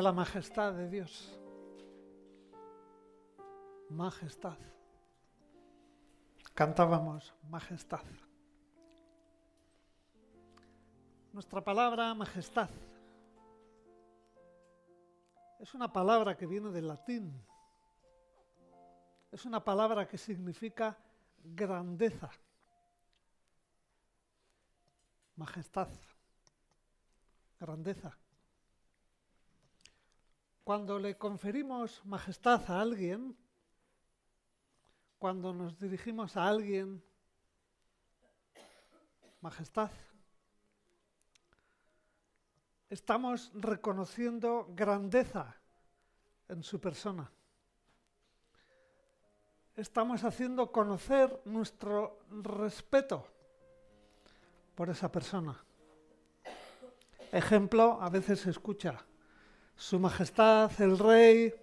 de la majestad de Dios. Majestad. Cantábamos majestad. Nuestra palabra majestad es una palabra que viene del latín. Es una palabra que significa grandeza. Majestad. Grandeza. Cuando le conferimos majestad a alguien, cuando nos dirigimos a alguien, majestad, estamos reconociendo grandeza en su persona. Estamos haciendo conocer nuestro respeto por esa persona. Ejemplo, a veces se escucha, Su Majestad el Rey.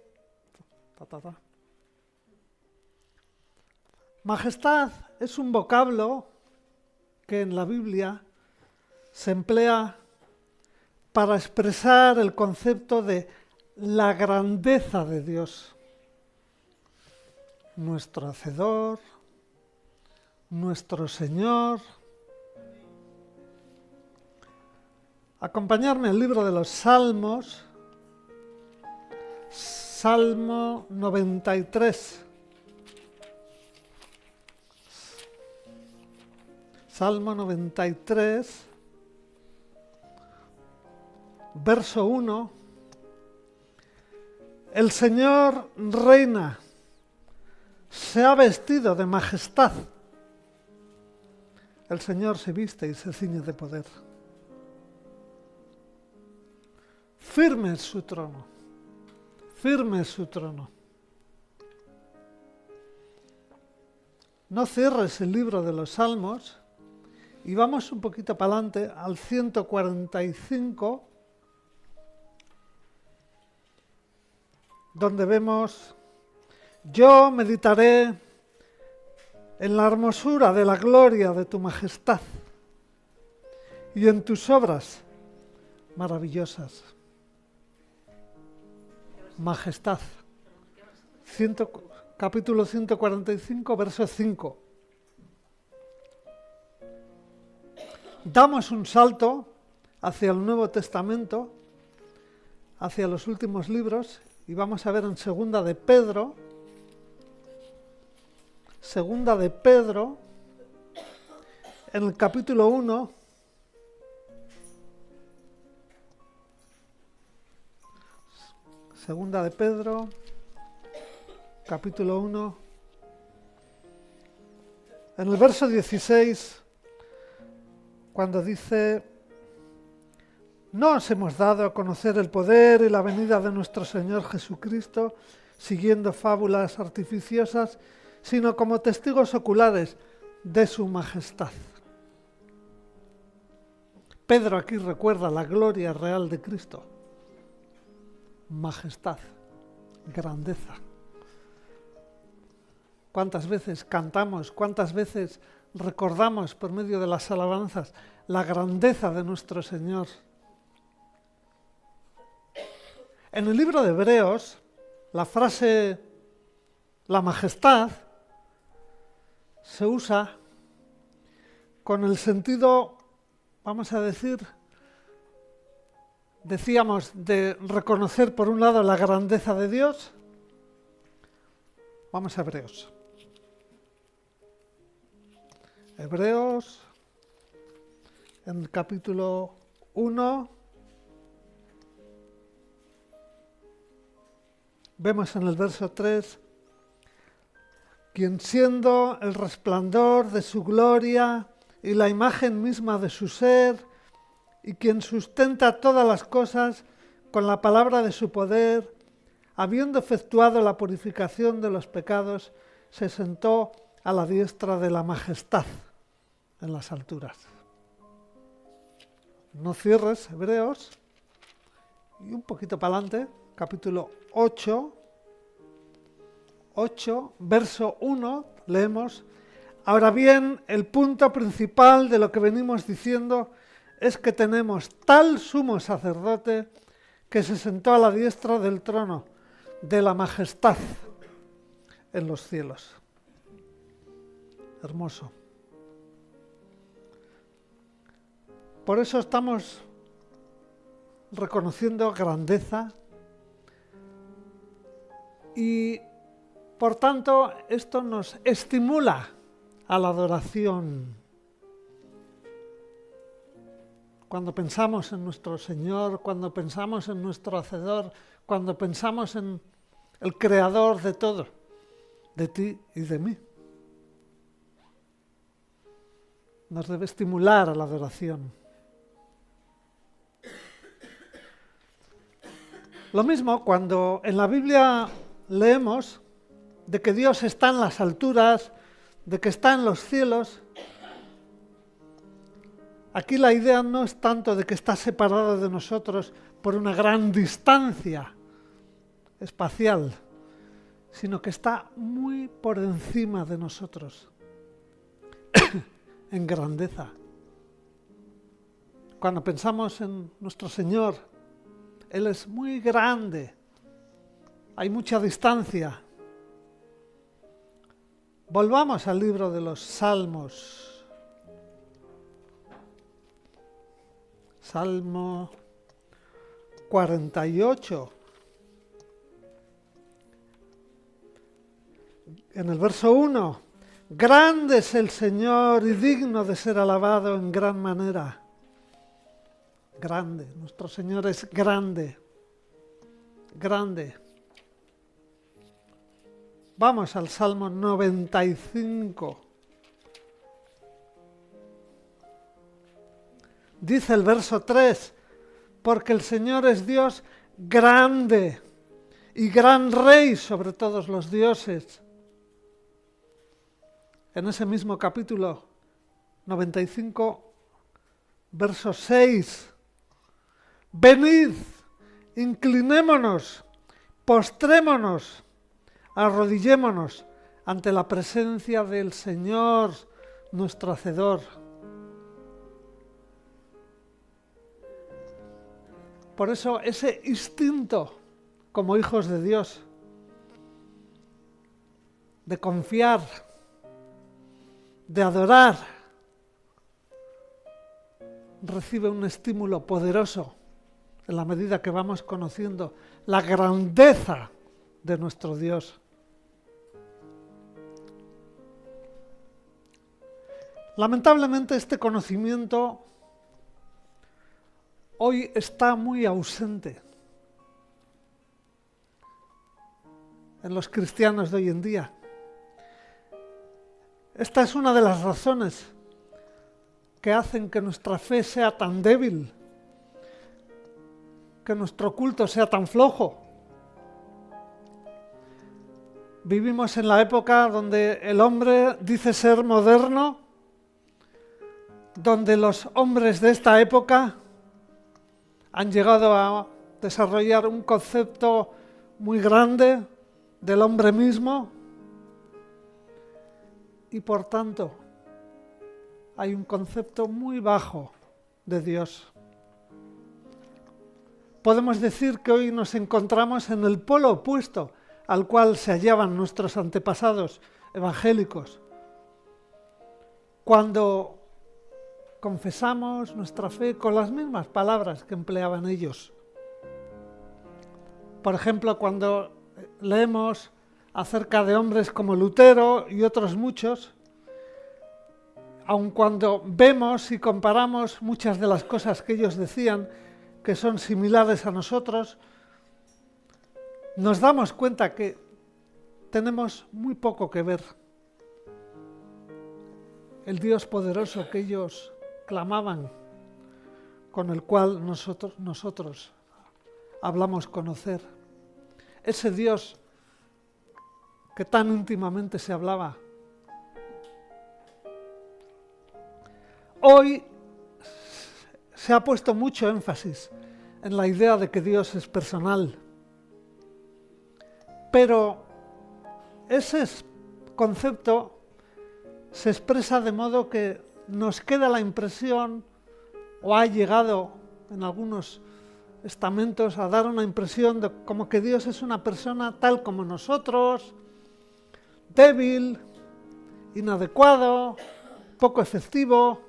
Majestad es un vocablo que en la Biblia se emplea para expresar el concepto de la grandeza de Dios, nuestro Hacedor, nuestro Señor. Acompañarme al libro de los Salmos, Salmo 93. Salmo 93, verso 1. El Señor reina, se ha vestido de majestad. El Señor se viste y se ciñe de poder. Firme es su trono, firme es su trono. No cierres el libro de los Salmos y vamos un poquito para adelante al 145, donde vemos: yo meditaré en la hermosura de la gloria de tu majestad y en tus obras maravillosas. Majestad. Capítulo 145, verso 5. Damos un salto hacia el Nuevo Testamento, hacia los últimos libros, y vamos a ver en Segunda de Pedro, en el capítulo 1, Segunda de Pedro, capítulo 1, en el verso 16, cuando dice: no os hemos dado a conocer el poder y la venida de nuestro Señor Jesucristo siguiendo fábulas artificiosas, sino como testigos oculares de su majestad. Pedro aquí recuerda la gloria real de Cristo. Majestad, grandeza. ¿Cuántas veces cantamos, cuántas veces recordamos por medio de las alabanzas la grandeza de nuestro Señor? En el libro de Hebreos, la frase la majestad se usa con el sentido, vamos a decir, decíamos, de reconocer por un lado la grandeza de Dios. Vamos a Hebreos. Hebreos, en el capítulo 1, vemos en el verso 3, quien siendo el resplandor de su gloria y la imagen misma de su ser, y quien sustenta todas las cosas con la palabra de su poder, habiendo efectuado la purificación de los pecados, se sentó a la diestra de la majestad en las alturas. No cierres Hebreos, y un poquito para adelante, capítulo 8, verso 1, leemos: ahora bien, el punto principal de lo que venimos diciendo es que tenemos tal sumo sacerdote que se sentó a la diestra del trono de la majestad en los cielos. Hermoso. Por eso estamos reconociendo grandeza y, por tanto, esto nos estimula a la adoración. Cuando pensamos en nuestro Señor, cuando pensamos en nuestro Hacedor, cuando pensamos en el Creador de todo, de ti y de mí, nos debe estimular a la adoración. Lo mismo cuando en la Biblia leemos de que Dios está en las alturas, de que está en los cielos. Aquí la idea no es tanto de que está separado de nosotros por una gran distancia espacial, sino que está muy por encima de nosotros, en grandeza. Cuando pensamos en nuestro Señor, Él es muy grande, hay mucha distancia. Volvamos al libro de los Salmos. Salmo 48. En el verso 1, grande es el Señor y digno de ser alabado en gran manera. Grande, nuestro Señor es grande, grande. Vamos al Salmo 95. Dice el verso 3, porque el Señor es Dios grande y gran Rey sobre todos los dioses. En ese mismo capítulo 95, verso 6, venid, inclinémonos, postrémonos, arrodillémonos ante la presencia del Señor, nuestro Hacedor. Por eso ese instinto como hijos de Dios de confiar, de adorar, recibe un estímulo poderoso en la medida que vamos conociendo la grandeza de nuestro Dios. Lamentablemente este conocimiento hoy está muy ausente en los cristianos de hoy en día. Esta es una de las razones que hacen que nuestra fe sea tan débil, que nuestro culto sea tan flojo. Vivimos en la época donde el hombre dice ser moderno, donde los hombres de esta época han llegado a desarrollar un concepto muy grande del hombre mismo y por tanto hay un concepto muy bajo de Dios. Podemos decir que hoy nos encontramos en el polo opuesto al cual se hallaban nuestros antepasados evangélicos, cuando confesamos nuestra fe con las mismas palabras que empleaban ellos. Por ejemplo, cuando leemos acerca de hombres como Lutero y otros muchos, aun cuando vemos y comparamos muchas de las cosas que ellos decían, que son similares a nosotros, nos damos cuenta que tenemos muy poco que ver. El Dios poderoso que ellos clamaban, con el cual nosotros hablamos conocer. Ese Dios que tan íntimamente se hablaba. Hoy se ha puesto mucho énfasis en la idea de que Dios es personal. Pero ese concepto se expresa de modo que nos queda la impresión, o ha llegado en algunos estamentos a dar una impresión de como que Dios es una persona tal como nosotros, débil, inadecuado, poco efectivo,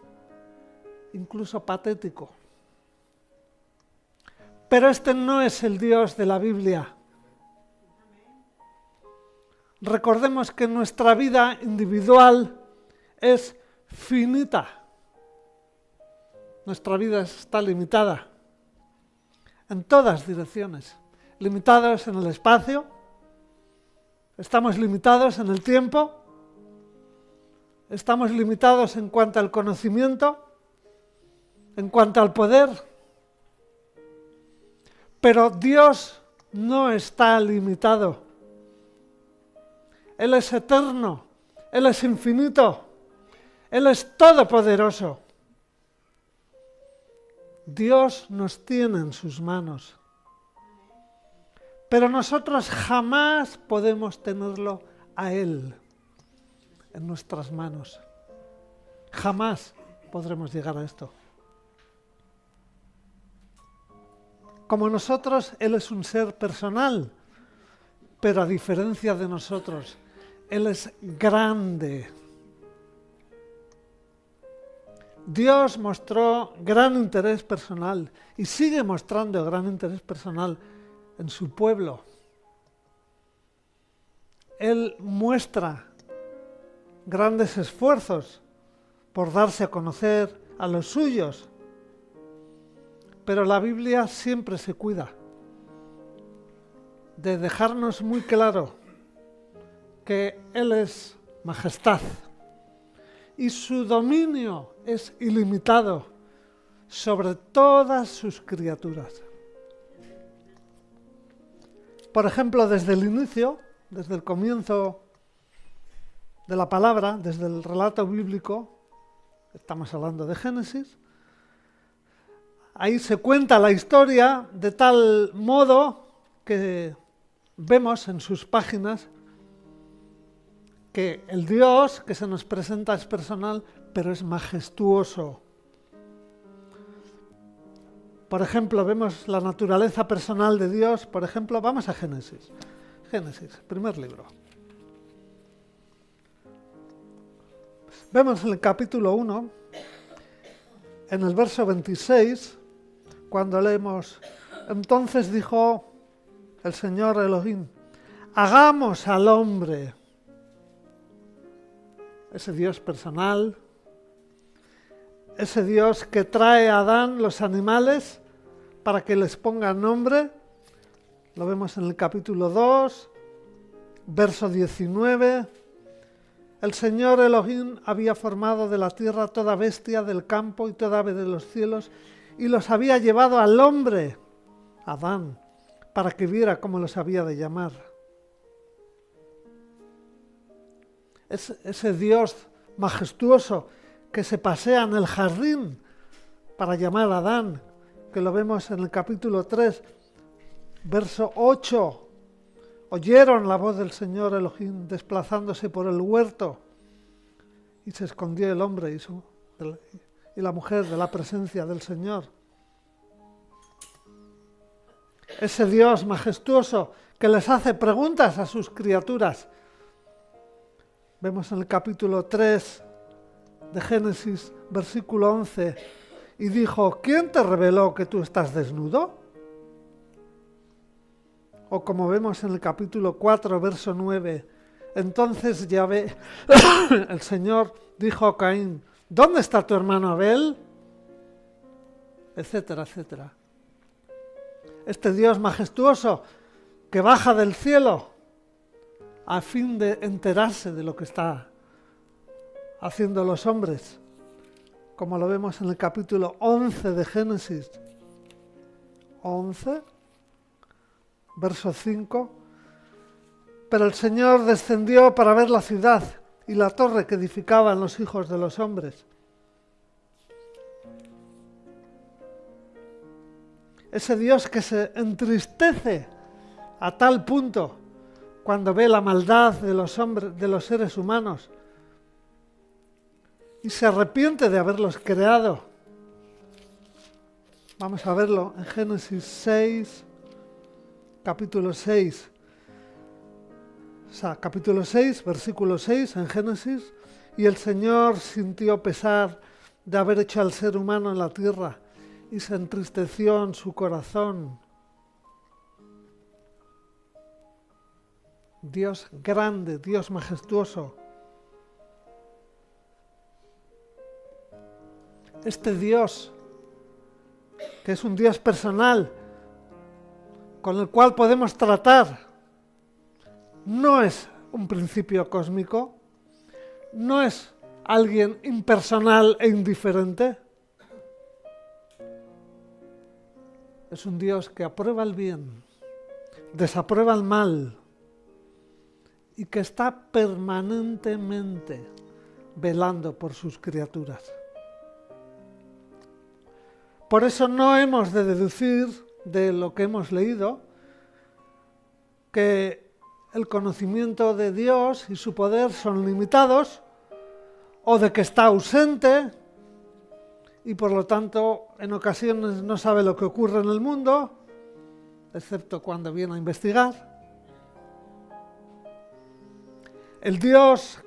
incluso patético. Pero este no es el Dios de la Biblia. Recordemos que nuestra vida individual es finita. Nuestra vida está limitada en todas direcciones. Limitados en el espacio, estamos limitados en el tiempo, estamos limitados en cuanto al conocimiento, en cuanto al poder. Pero Dios no está limitado. Él es eterno, Él es infinito, Él es todopoderoso. Dios nos tiene en sus manos. Pero nosotros jamás podemos tenerlo a Él en nuestras manos. Jamás podremos llegar a esto. Como nosotros, Él es un ser personal, pero a diferencia de nosotros, Él es grande. Dios mostró gran interés personal y sigue mostrando gran interés personal en su pueblo. Él muestra grandes esfuerzos por darse a conocer a los suyos, pero la Biblia siempre se cuida de dejarnos muy claro que Él es majestad y su dominio es ilimitado sobre todas sus criaturas. Por ejemplo, desde el inicio, desde el comienzo de la palabra, desde el relato bíblico, estamos hablando de Génesis, ahí se cuenta la historia de tal modo que vemos en sus páginas que el Dios que se nos presenta es personal, pero es majestuoso. Por ejemplo, vemos la naturaleza personal de Dios. Por ejemplo, vamos a Génesis. Génesis, primer libro. Vemos en el capítulo 1, en el verso 26, cuando leemos: entonces dijo el Señor Elohim, hagamos al hombre, ese Dios personal, ese Dios que trae a Adán los animales para que les ponga nombre. Lo vemos en el capítulo 2, verso 19. El Señor Elohim había formado de la tierra toda bestia del campo y toda ave de los cielos y los había llevado al hombre, Adán, para que viera cómo los había de llamar. Ese Dios majestuoso que se pasea en el jardín para llamar a Adán, que lo vemos en el capítulo 3, verso 8. Oyeron la voz del Señor Elohim desplazándose por el huerto y se escondió el hombre y la mujer de la presencia del Señor. Ese Dios majestuoso que les hace preguntas a sus criaturas. Vemos en el capítulo 3 de Génesis, versículo 11, y dijo, ¿quién te reveló que tú estás desnudo? O como vemos en el capítulo 4, verso 9, entonces Yahvé, el Señor, dijo a Caín, ¿dónde está tu hermano Abel? Etcétera, etcétera. Este Dios majestuoso que baja del cielo a fin de enterarse de lo que está haciendo los hombres, como lo vemos en el capítulo 11 de Génesis. 11, verso 5. Pero el Señor descendió para ver la ciudad y la torre que edificaban los hijos de los hombres. Ese Dios que se entristece a tal punto cuando ve la maldad de los hombres, de los seres humanos, y se arrepiente de haberlos creado. Vamos a verlo en Génesis 6, capítulo 6. O sea, capítulo 6, versículo 6 en Génesis. Y el Señor sintió pesar de haber hecho al ser humano en la tierra y se entristeció en su corazón. Dios grande, Dios majestuoso. Este Dios, que es un Dios personal, con el cual podemos tratar, no es un principio cósmico, no es alguien impersonal e indiferente. Es un Dios que aprueba el bien, desaprueba el mal y que está permanentemente velando por sus criaturas. Por eso no hemos de deducir de lo que hemos leído que el conocimiento de Dios y su poder son limitados o de que está ausente y por lo tanto en ocasiones no sabe lo que ocurre en el mundo, excepto cuando viene a investigar. El Dios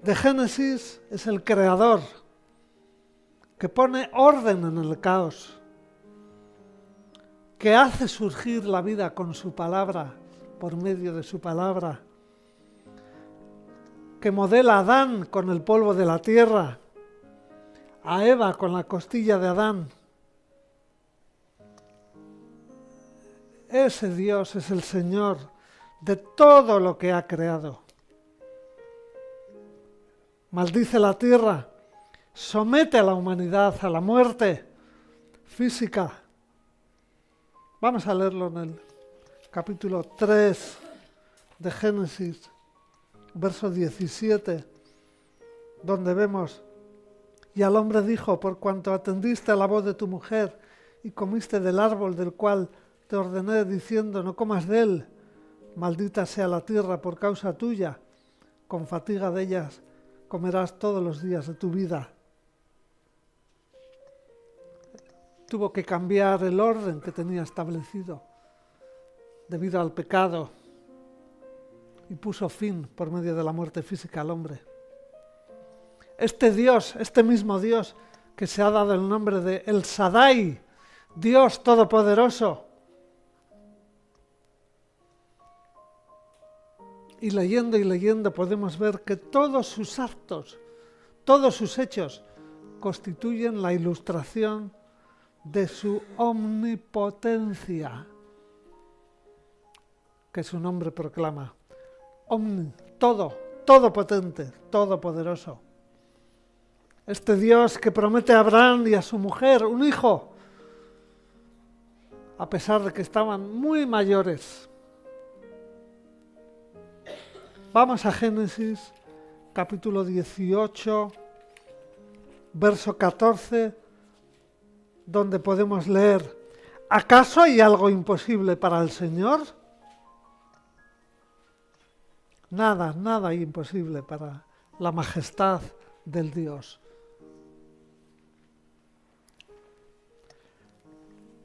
de Génesis es el creador, que pone orden en el caos, que hace surgir la vida con su palabra, por medio de su palabra, que modela a Adán con el polvo de la tierra, a Eva con la costilla de Adán. Ese Dios es el Señor de todo lo que ha creado. Maldice la tierra, somete a la humanidad a la muerte física. Vamos a leerlo en el capítulo 3 de Génesis, verso 17, donde vemos: y al hombre dijo, por cuanto atendiste a la voz de tu mujer y comiste del árbol del cual te ordené diciendo, no comas de él, maldita sea la tierra por causa tuya, con fatiga de ellas comerás todos los días de tu vida. Tuvo que cambiar el orden que tenía establecido debido al pecado y puso fin por medio de la muerte física al hombre. Este Dios, este mismo Dios que se ha dado el nombre de El Shaddai, Dios Todopoderoso. Y leyendo podemos ver que todos sus actos, todos sus hechos constituyen la ilustración de su omnipotencia, que su nombre proclama. Todopotente, todopoderoso. Este Dios que promete a Abraham y a su mujer un hijo, a pesar de que estaban muy mayores. Vamos a Génesis, capítulo 18, verso 14, donde podemos leer: ¿acaso hay algo imposible para el Señor? Nada hay imposible para la majestad del Dios.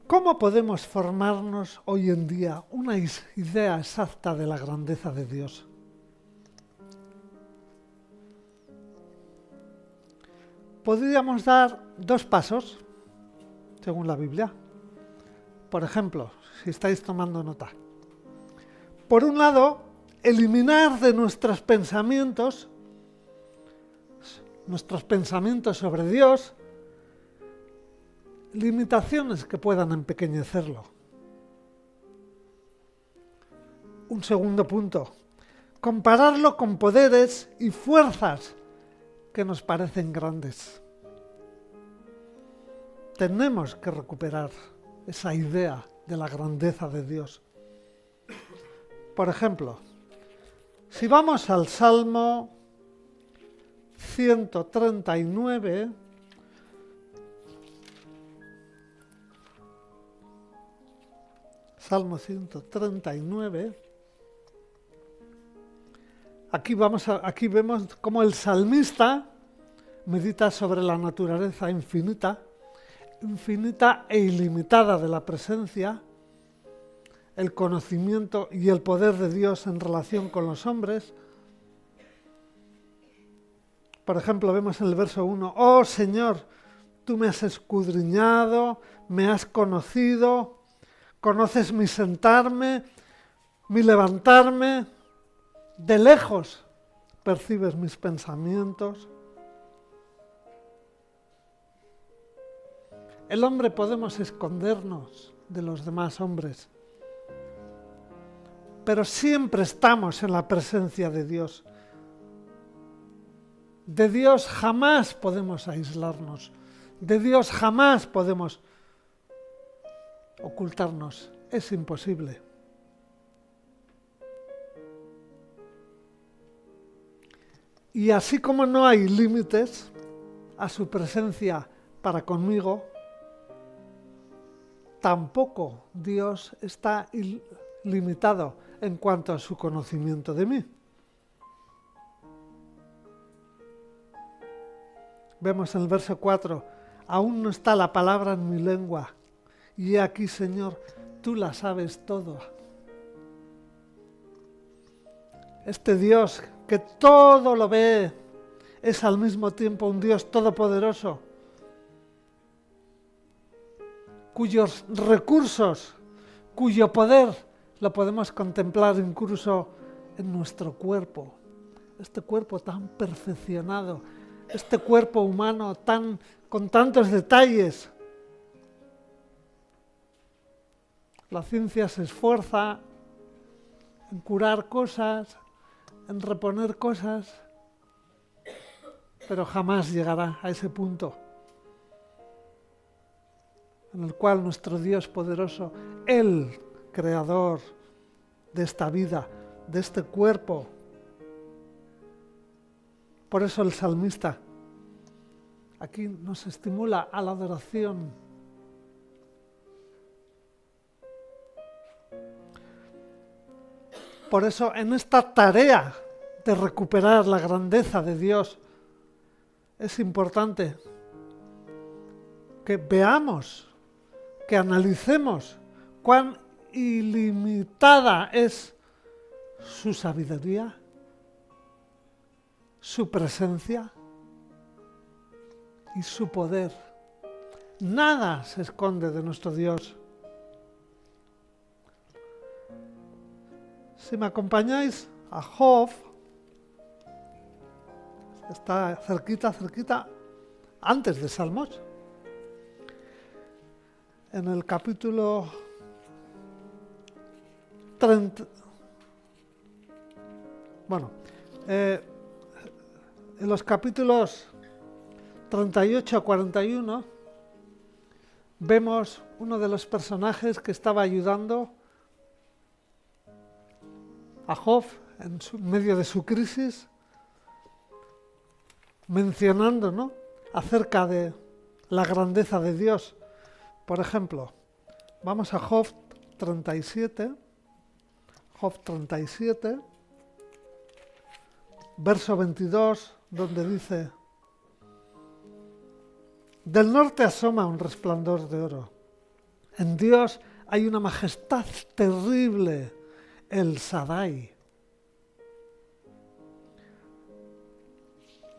¿Cómo podemos formarnos hoy en día una idea exacta de la grandeza de Dios? Podríamos dar dos pasos, según la Biblia. Por ejemplo, si estáis tomando nota. Por un lado, eliminar de nuestros pensamientos sobre Dios, limitaciones que puedan empequeñecerlo. Un segundo punto, compararlo con poderes y fuerzas que nos parecen grandes. Tenemos que recuperar esa idea de la grandeza de Dios. Por ejemplo, si vamos al Salmo 139, Salmo 139, aquí vemos cómo el salmista medita sobre la naturaleza infinita infinita e ilimitada de la presencia, el conocimiento y el poder de Dios en relación con los hombres. Por ejemplo, vemos en el verso 1, oh Señor, tú me has escudriñado, me has conocido, conoces mi sentarme, mi levantarme, de lejos percibes mis pensamientos. El hombre podemos escondernos de los demás hombres, pero siempre estamos en la presencia de Dios. De Dios jamás podemos aislarnos, de Dios jamás podemos ocultarnos, es imposible. Y así como no hay límites a su presencia para conmigo, tampoco Dios está limitado en cuanto a su conocimiento de mí. Vemos en el verso 4, aún no está la palabra en mi lengua, y he aquí, Señor, tú la sabes todo. Este Dios que todo lo ve, es al mismo tiempo un Dios todopoderoso, cuyos recursos, cuyo poder lo podemos contemplar incluso en nuestro cuerpo. Este cuerpo tan perfeccionado, este cuerpo humano con tantos detalles. La ciencia se esfuerza en curar cosas, en reponer cosas, pero jamás llegará a ese punto en el cual nuestro Dios poderoso, el creador de esta vida, de este cuerpo. Por eso el salmista aquí nos estimula a la adoración. Por eso en esta tarea de recuperar la grandeza de Dios es importante que veamos, que analicemos cuán ilimitada es su sabiduría, su presencia y su poder. Nada se esconde de nuestro Dios. Si me acompañáis a Job, está cerquita, antes de Salmos, en el capítulo 30, en los capítulos 38 a 41, vemos uno de los personajes que estaba ayudando a Job en medio de su crisis, mencionando, ¿no?, acerca de la grandeza de Dios. Por ejemplo, vamos a Job 37, verso 22, donde dice: del norte asoma un resplandor de oro. En Dios hay una majestad terrible, el Shaddai.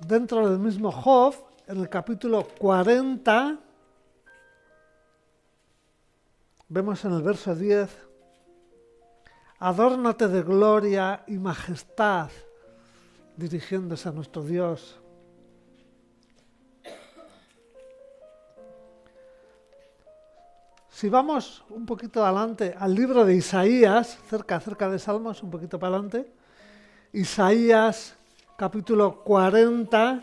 Dentro del mismo Job, en el capítulo 40, vemos en el verso 10, adórnate de gloria y majestad, dirigiéndose a nuestro Dios. Si vamos un poquito adelante al libro de Isaías, cerca de Salmos, un poquito para adelante, Isaías capítulo 40,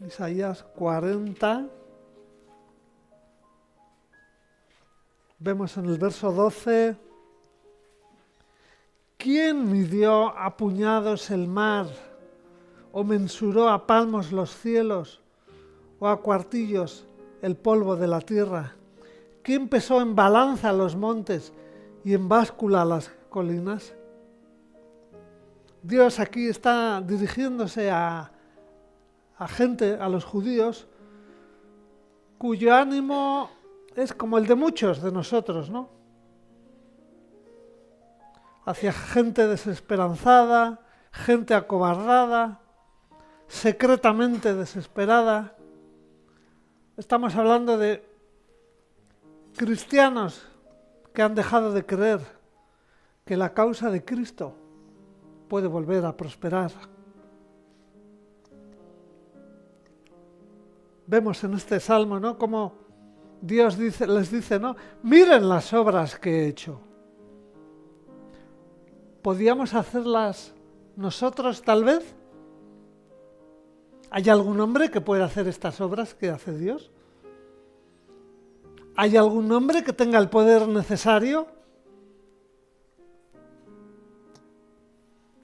Isaías 40, vemos en el verso 12, ¿quién midió a puñados el mar o mensuró a palmos los cielos o a cuartillos el polvo de la tierra? ¿Quién pesó en balanza los montes y en báscula las colinas? Dios aquí está dirigiéndose a a gente, a los judíos, cuyo ánimo es como el de muchos de nosotros, ¿no? Hacia gente desesperanzada, gente acobardada, secretamente desesperada. Estamos hablando de cristianos que han dejado de creer que la causa de Cristo puede volver a prosperar. Vemos en este salmo, ¿no?, cómo Dios les dice, ¿no?, miren las obras que he hecho. ¿Podíamos hacerlas nosotros tal vez? ¿Hay algún hombre que pueda hacer estas obras que hace Dios? ¿Hay algún hombre que tenga el poder necesario?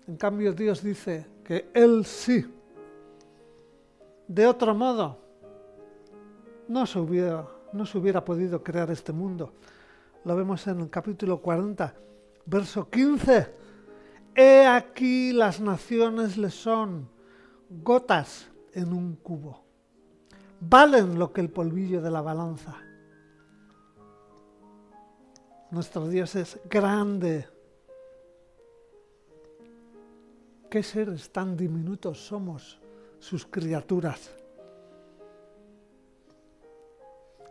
En cambio, Dios dice que Él sí. De otro modo, no se hubiera podido crear este mundo. Lo vemos en el capítulo 40, verso 15. He aquí las naciones le son gotas en un cubo. Valen lo que el polvillo de la balanza. Nuestro Dios es grande. ¿Qué seres tan diminutos somos sus criaturas?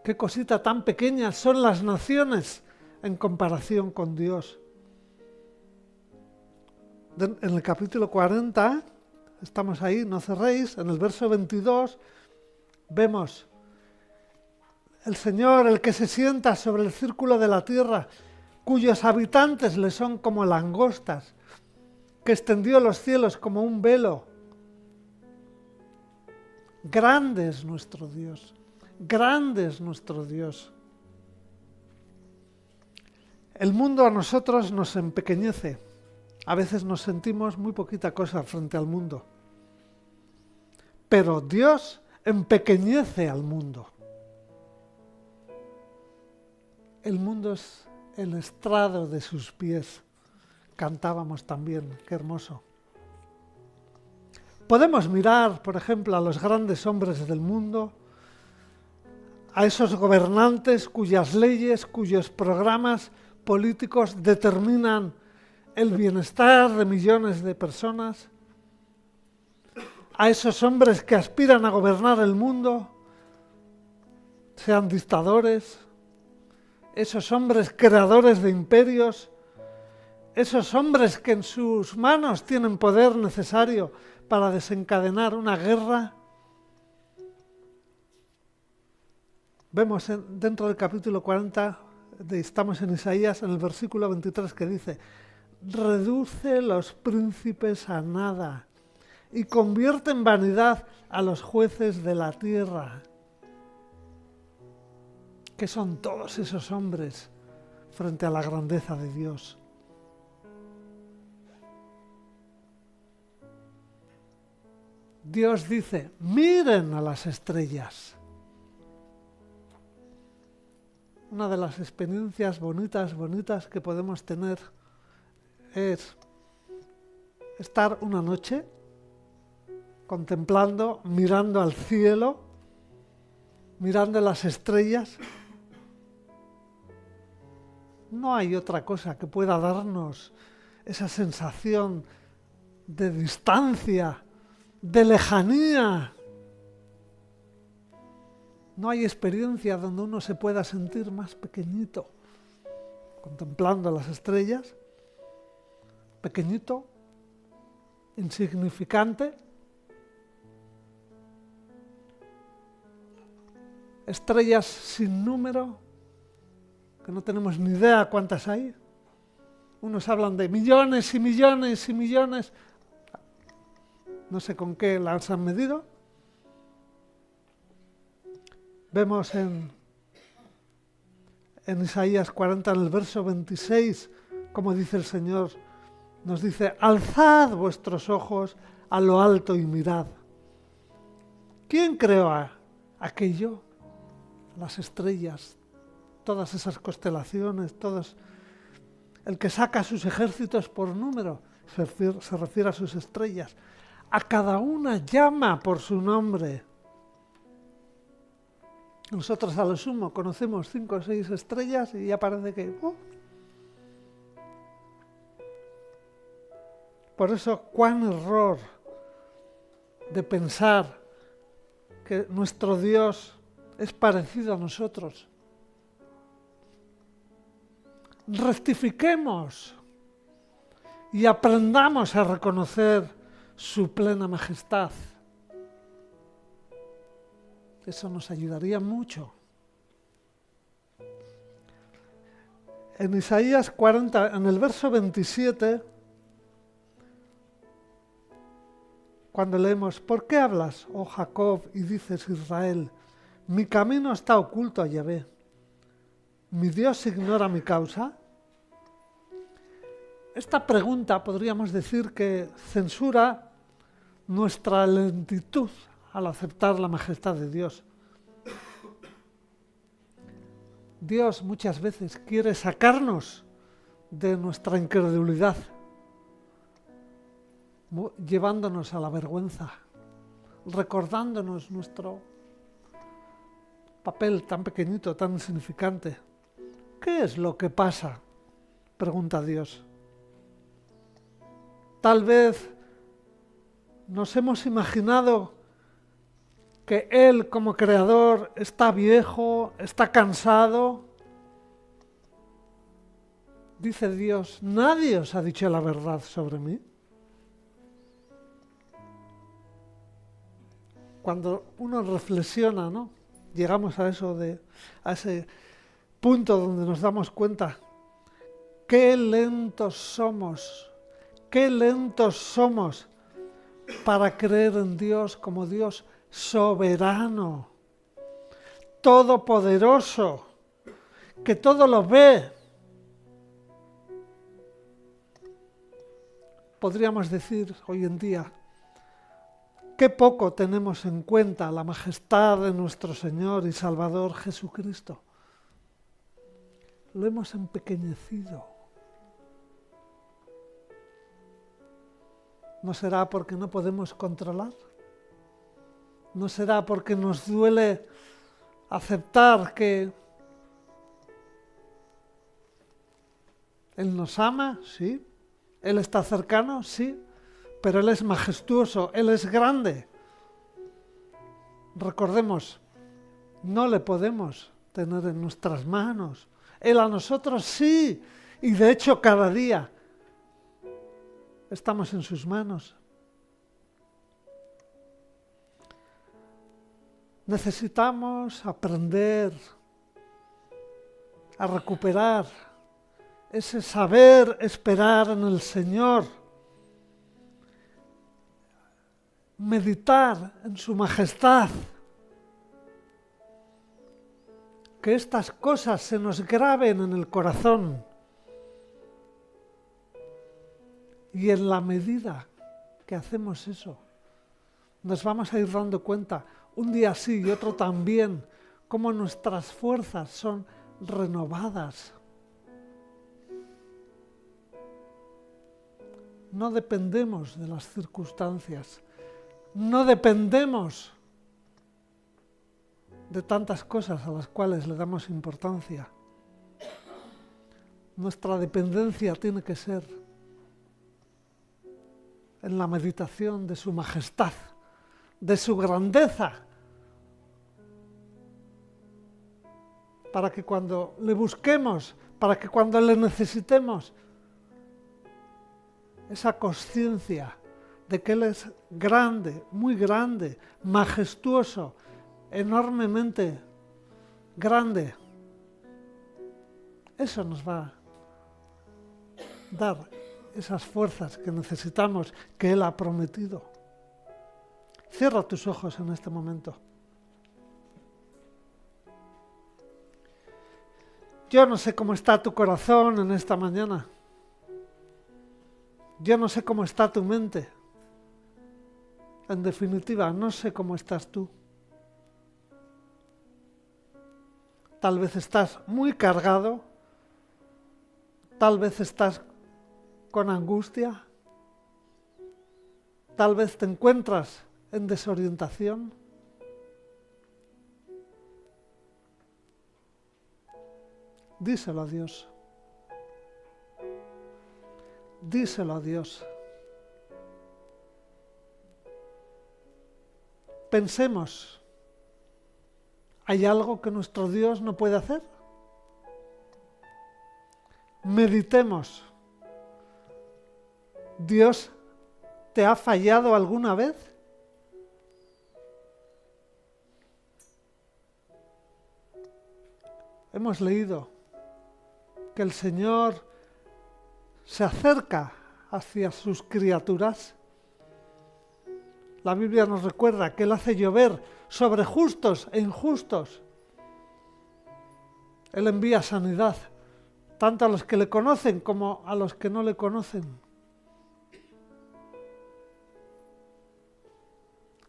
¿Qué cosita tan pequeña son las naciones en comparación con Dios? En el capítulo 40, estamos ahí, no cerréis, en el verso 22, vemos el Señor, el que se sienta sobre el círculo de la tierra, cuyos habitantes le son como langostas, que extendió los cielos como un velo. Grande es nuestro Dios, grande es nuestro Dios. El mundo a nosotros nos empequeñece. A veces nos sentimos muy poquita cosa frente al mundo. Pero Dios empequeñece al mundo. El mundo es el estrado de sus pies. Cantábamos también, qué hermoso. Podemos mirar, por ejemplo, a los grandes hombres del mundo, a esos gobernantes cuyas leyes, cuyos programas políticos determinan el bienestar de millones de personas, a esos hombres que aspiran a gobernar el mundo, sean dictadores, esos hombres creadores de imperios, esos hombres que en sus manos tienen poder necesario para desencadenar una guerra. Vemos dentro del capítulo 40, estamos en Isaías, en el versículo 23, que dice: reduce los príncipes a nada y convierte en vanidad a los jueces de la tierra. ¿Qué son todos esos hombres frente a la grandeza de Dios? Dios dice, miren a las estrellas. Una de las experiencias bonitas que podemos tener es estar una noche contemplando, mirando al cielo, mirando las estrellas. No hay otra cosa que pueda darnos esa sensación de distancia, de lejanía. No hay experiencia donde uno se pueda sentir más pequeñito, contemplando las estrellas, pequeñito, insignificante, estrellas sin número, que no tenemos ni idea cuántas hay. Unos hablan de millones y millones y millones. No sé con qué las han medido. Vemos en Isaías 40, en el verso 26, como dice el Señor, nos dice, alzad vuestros ojos a lo alto y mirad. ¿Quién creó aquello? Las estrellas, todas esas constelaciones, el que saca sus ejércitos por número, se refiere a sus estrellas. a cada una llama por su nombre. Nosotros a lo sumo conocemos 5 o 6 estrellas y ya parece que... Por eso, cuán error de pensar que nuestro Dios es parecido a nosotros. Rectifiquemos y aprendamos a reconocer su plena majestad. Eso nos ayudaría mucho. En Isaías 40, en el verso 27, cuando leemos, ¿por qué hablas, oh Jacob, y dices Israel? Mi camino está oculto a Yahvé. ¿Mi Dios ignora mi causa? Esta pregunta podríamos decir que censura nuestra lentitud al aceptar la majestad de Dios. Dios muchas veces quiere sacarnos de nuestra incredulidad, llevándonos a la vergüenza, recordándonos nuestro papel tan pequeñito, tan insignificante. ¿Qué es lo que pasa?, pregunta Dios. Tal vez nos hemos imaginado que Él como creador está viejo, está cansado. Dice Dios, nadie os ha dicho la verdad sobre mí. Cuando uno reflexiona, ¿no?, llegamos a ese punto donde nos damos cuenta qué lentos somos para creer en Dios como Dios soberano, todopoderoso, que todo lo ve. Podríamos decir hoy en día, qué poco tenemos en cuenta la majestad de nuestro Señor y Salvador Jesucristo. Lo hemos empequeñecido. ¿No será porque no podemos controlar? ¿No será porque nos duele aceptar que Él nos ama? Sí. ¿Él está cercano? Sí. Pero Él es majestuoso, Él es grande. Recordemos, no le podemos tener en nuestras manos. Él a nosotros sí. Y de hecho cada día estamos en sus manos. Necesitamos aprender a recuperar ese saber esperar en el Señor, meditar en su majestad, que estas cosas se nos graben en el corazón. Y en la medida que hacemos eso, nos vamos a ir dando cuenta, un día sí y otro también, cómo nuestras fuerzas son renovadas. No dependemos de las circunstancias, no dependemos de tantas cosas a las cuales le damos importancia. Nuestra dependencia tiene que ser en la meditación de su majestad, de su grandeza, para que cuando le busquemos, para que cuando le necesitemos, esa conciencia de que Él es grande, muy grande, majestuoso, enormemente grande, eso nos va a dar esas fuerzas que necesitamos, que Él ha prometido. Cierra tus ojos en este momento. Yo no sé cómo está tu corazón en esta mañana. Yo no sé cómo está tu mente. En definitiva, no sé cómo estás tú. Tal vez estás muy cargado. Tal vez estás con angustia. Tal vez te encuentras en desorientación. Díselo a Dios. Díselo a Dios. Pensemos, ¿hay algo que nuestro Dios no puede hacer? Meditemos. ¿Dios te ha fallado alguna vez? Hemos leído que el Señor se acerca hacia sus criaturas. La Biblia nos recuerda que Él hace llover sobre justos e injustos. Él envía sanidad, tanto a los que le conocen como a los que no le conocen.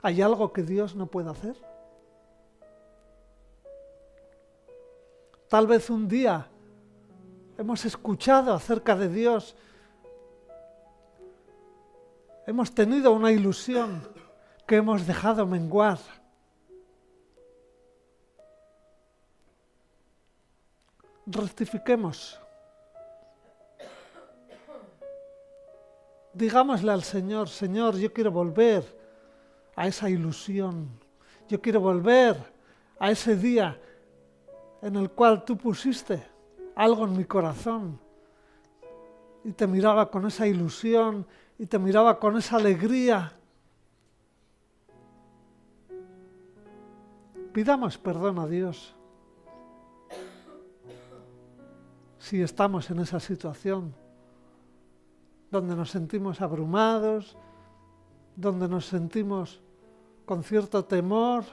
¿Hay algo que Dios no pueda hacer? Tal vez un día hemos escuchado acerca de Dios, hemos tenido una ilusión que hemos dejado menguar. Rectifiquemos. Digámosle al Señor, Señor, yo quiero volver a esa ilusión. Yo quiero volver a ese día en el cual tú pusiste algo en mi corazón y te miraba con esa ilusión y te miraba con esa alegría. Pidamos perdón a Dios si estamos en esa situación donde nos sentimos abrumados, donde nos sentimos con cierto temor.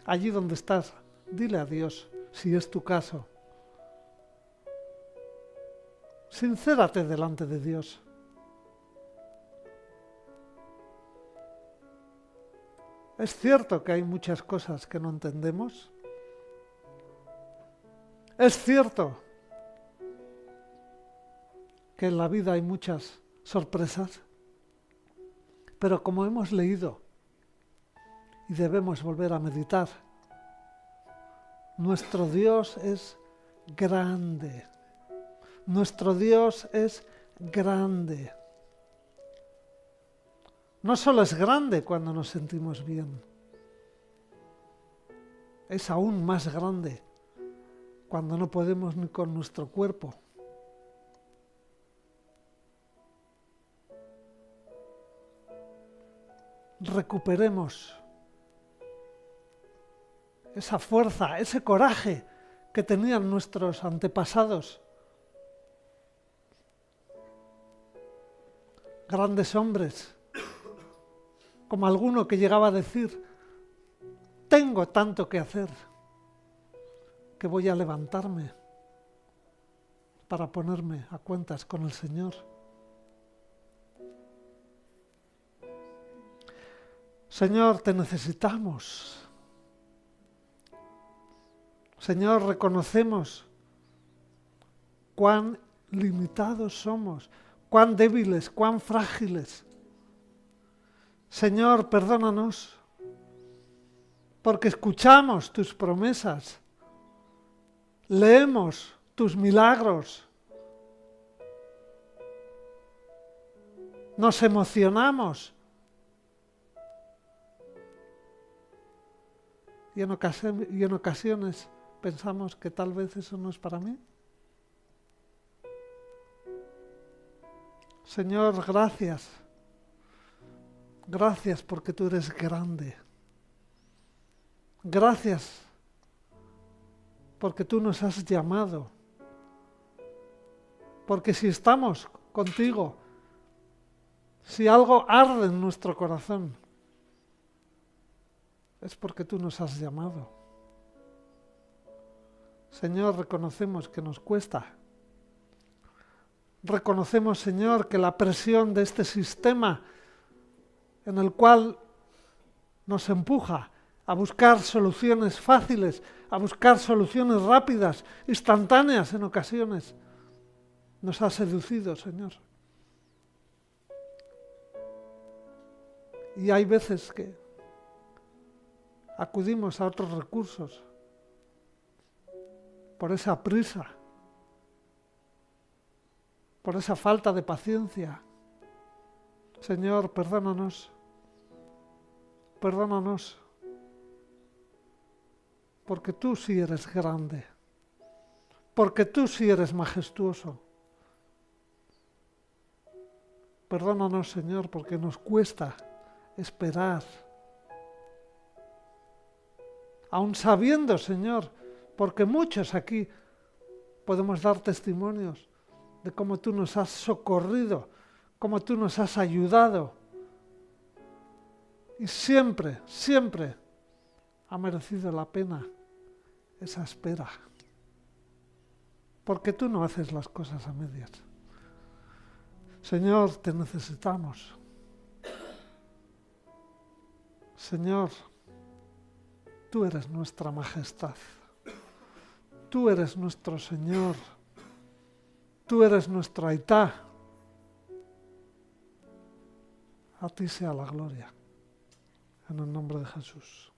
Allí donde estás, dile a Dios, si es tu caso. Sincérate delante de Dios. Es cierto que hay muchas cosas que no entendemos. Es cierto que en la vida hay muchas sorpresas. Pero como hemos leído, y debemos volver a meditar, nuestro Dios es grande. Nuestro Dios es grande. No solo es grande cuando nos sentimos bien, es aún más grande cuando no podemos ni con nuestro cuerpo. Recuperemos esa fuerza, ese coraje que tenían nuestros antepasados. Grandes hombres, como alguno que llegaba a decir, tengo tanto que hacer, que voy a levantarme para ponerme a cuentas con el Señor. Señor, te necesitamos. Señor, reconocemos cuán limitados somos, cuán débiles, cuán frágiles. Señor, perdónanos, porque escuchamos tus promesas, leemos tus milagros, nos emocionamos y en ocasiones pensamos que tal vez eso no es para mí. Señor, gracias. Gracias porque tú eres grande. Gracias porque tú nos has llamado. Porque si estamos contigo, si algo arde en nuestro corazón, es porque tú nos has llamado. Señor, reconocemos que nos cuesta. Reconocemos, Señor, que la presión de este sistema en el cual nos empuja a buscar soluciones fáciles, a buscar soluciones rápidas, instantáneas en ocasiones, nos ha seducido, Señor. Y hay veces que acudimos a otros recursos por esa prisa, por esa falta de paciencia. Señor, perdónanos, perdónanos, porque tú sí eres grande, porque tú sí eres majestuoso. Perdónanos, Señor, porque nos cuesta esperar. Aun sabiendo, Señor, porque muchos aquí podemos dar testimonios de cómo tú nos has socorrido, cómo tú nos has ayudado. Y siempre, siempre ha merecido la pena esa espera. Porque tú no haces las cosas a medias. Señor, te necesitamos. Señor, tú eres nuestra majestad. Tú eres nuestro Señor. Tú eres nuestro Aitá. A ti sea la gloria. En el nombre de Jesús.